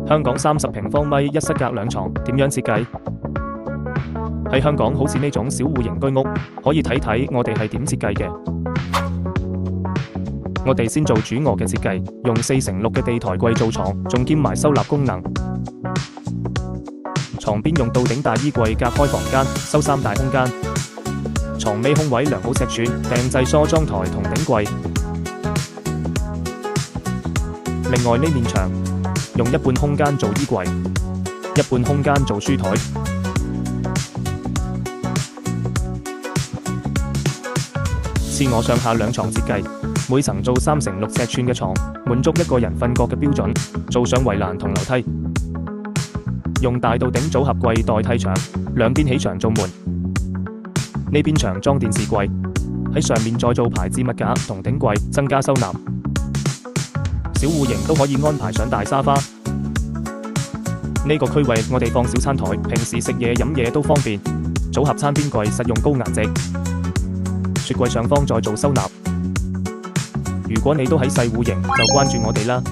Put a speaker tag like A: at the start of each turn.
A: 香港30平方米一室隔兩床，點樣設計？喺香港好似呢種小戶型居屋，可以睇睇我哋係點設計嘅。我哋先做主臥嘅設計，用4×6嘅地台櫃做床，仲兼埋收納功能。床邊用到頂大衣櫃隔開房間，收3大空間。床尾空位量好尺寸，訂製梳妝台同頂櫃。另外呢面牆用一半空間做衣櫃，一半空間做書台。次我上下兩床設計，每層做3×6尺寸嘅床，滿足一個人瞓覺嘅標準。做上圍欄同樓梯，用大到頂組合櫃代替牆，兩邊起牆做門。呢邊牆裝電視櫃，喺上面再做排置物架同頂櫃，增加收納。小戶型都可以安排上大沙發。呢個區域我哋放小餐台，平時食嘢飲嘢都方便。組合餐邊櫃實用高顏值，雪櫃上方再做收納。如果你都喺細戶型，就關注我哋啦。